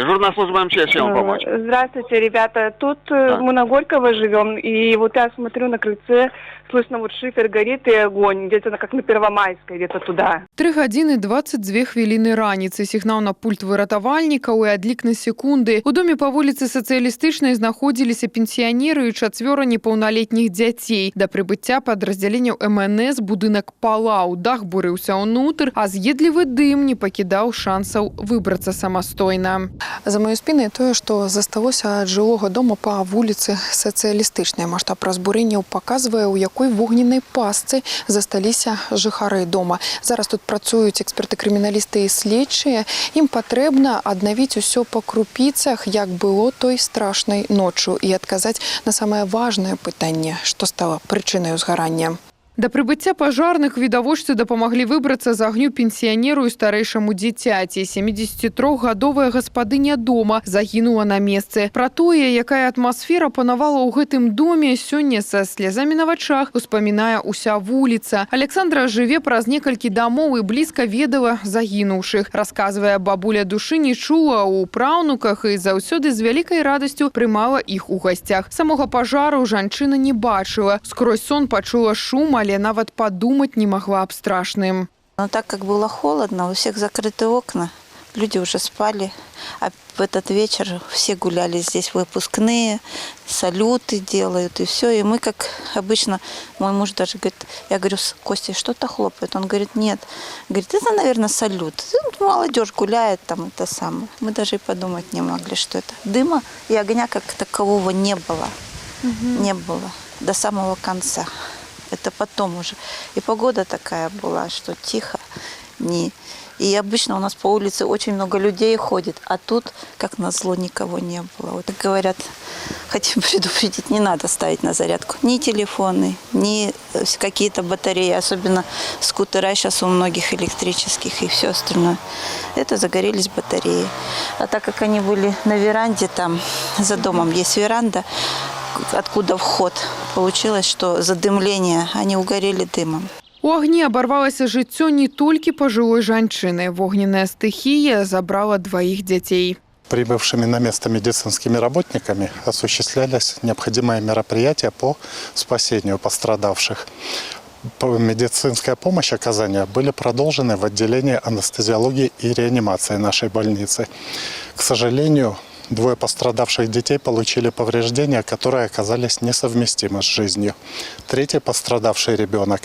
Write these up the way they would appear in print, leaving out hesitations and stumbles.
Дежурная служба МЧС, чем вам помочь? Здравствуйте, ребята. Тут мы на Горького живем, и вот я смотрю на крыльце, слышно, вот шифер горит и огонь, где-то как на Первомайской, где-то туда. 3 гадзіны 22 хвіліны раніцы. Сігнал на пульт выратавальнікаў і адлік на секунды. У доме па вуліцы Сацыялістычнай знаходзіліся пенсіянеры і 4 непаўналетніх дзяцей. Да прыбыцця падраздзяленняў МНС будынак палаў, дах бурыўся ўнутр, а з'едлівы дым не пакідаў шансаў выбрацца самастойна. За маю спінай тое, што засталося ад жылога дома па вуліцы Сацыялістычнай. Маштаб разбурэнняў паказвае, у якой вогненнай пастцы засталіся жыхары дома. Зараз тут працуюць эксперты-крыміналісты і следчыя. Ім патрэбна аднавіць усё па крупіцах, як было той страшнай ноччу, і адказаць на самае важнае пытанне, што стала прычынай узгарання. Да прыбыцця пажарных відавочцы дапамаглі выбрацца з агню пенсіянеру і старэйшаму дзіцяці. 73-гадовая гаспадыня дома загінула на месцы. Пра тое, якая атмасфера панавала ў гэтым доме, сёння са слязамі на вачах успамінае ўся вуліца. Александра жыве праз некалькі дамоў і блізка ведала загінуўшых. Расказвае, бабуля душы не чула ў праўнуках і заўсёды з вялікай радасцю прымала іх у гасцях. Самога пажару жанчына не бачыла. Скрозь сон пачула шум, але нават подумать не могла об страшным. Но так как было холодно, у всех закрыты окна, люди уже спали, а в этот вечер все гуляли здесь выпускные, салюты делают и все. И мы, как обычно, мой муж даже говорит, я говорю, Костя, что-то хлопает? Он говорит, нет. Говорит, это, наверное, салют. Молодежь гуляет там, это самое. Мы даже и подумать не могли, что это. Дыма и огня как такового не было. Не было до самого конца. Это потом уже. И погода такая была, что тихо. И обычно у нас по улице очень много людей ходит, а тут, как назло, никого не было. Вот так говорят, хотим предупредить, не надо ставить на зарядку ни телефоны, ни какие-то батареи, особенно скутера сейчас у многих электрических и все остальное. Это загорелись батареи. А так как они были на веранде, там за домом есть веранда, откуда вход. Получилось, что задымление, они угорели дымом. У агні абарвалася жыццё не толькі пажылой жанчыны. Вогненная стыхія забрала 2 дзяцей. Прибывшими на место медицинскими работниками осуществлялись необходимые мероприятия по спасению пострадавших. Медицинская помощь оказания были продолжены в отделении анестезиологии и реанимации нашей больницы. К сожалению, 2 пострадавших детей получили повреждения, которые оказались несовместимы с жизнью. 3-й пострадавший ребенок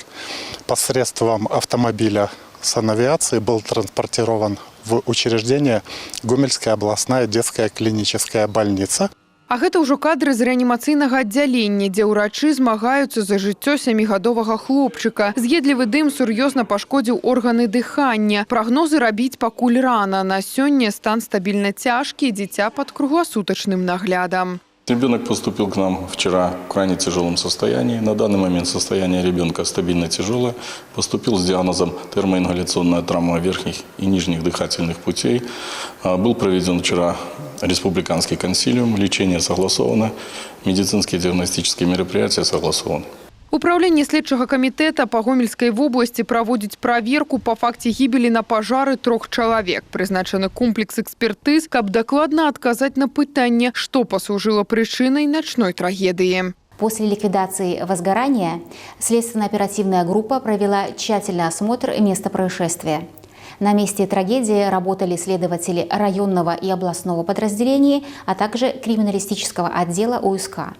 посредством автомобиля санавиации был транспортирован в учреждение Гомельская областная детская клиническая больница. А гэта ўжо кадры з рэанімацыйнага аддзялення, дзе ўрачы змагаюцца за жыццё 7-гадовага хлопчыка. З'едлівы дым сур'ёзна пашкодзіў органы дыхання. Прагнозы рабіць пакуль рана. На сёння стан стабільна цяжкі, дзіця пад кругласутачным наглядам. Ребенок поступил к нам вчера в крайне тяжелом состоянии. На данный момент состояние ребенка стабильно тяжелое. Поступил с диагнозом термоингаляционная травма верхних и нижних дыхательных путей. Был проведен вчера республиканский консилиум. Лечение согласовано. Медицинские диагностические мероприятия согласованы. Управленне следчага камітэта па Гомельскай вобласці праводзіць праверку па факце гібелі на пажары 3 чалавек. Прызначаны комплекс экспертыз, каб дакладна адказаць на пытанне, што паслужыла прычынай начной трагедыі. После ликвидации возгорания следственно-оперативная группа провела тщательный осмотр места происшествия. На месте трагедии работали следователи районного и областного подразделений, а также криминалистического отдела УСК.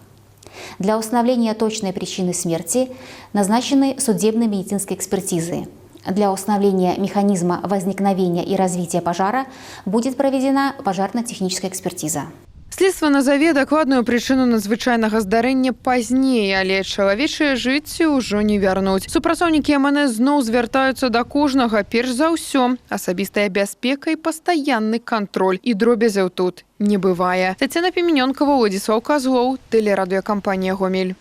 Для установления точной причины смерти назначены судебно-медицинские экспертизы. Для установления механизма возникновения и развития пожара будет проведена пожарно-техническая экспертиза. Следства назаве дакладную прычыну надзвычайнага здарэння пазней, але чалавечае жыцце ўжо не вярнуць. Супрацоўнікі МНС зноў звяртаюцца да кожнага, перш за ўсё. Асабістая бяспека і пастаянны кантроль. І дробязяў тут не бывае. Тацяна Піменёнкава, Владзіслаў Казлоў, тэлерадыёкампанія «Гомель».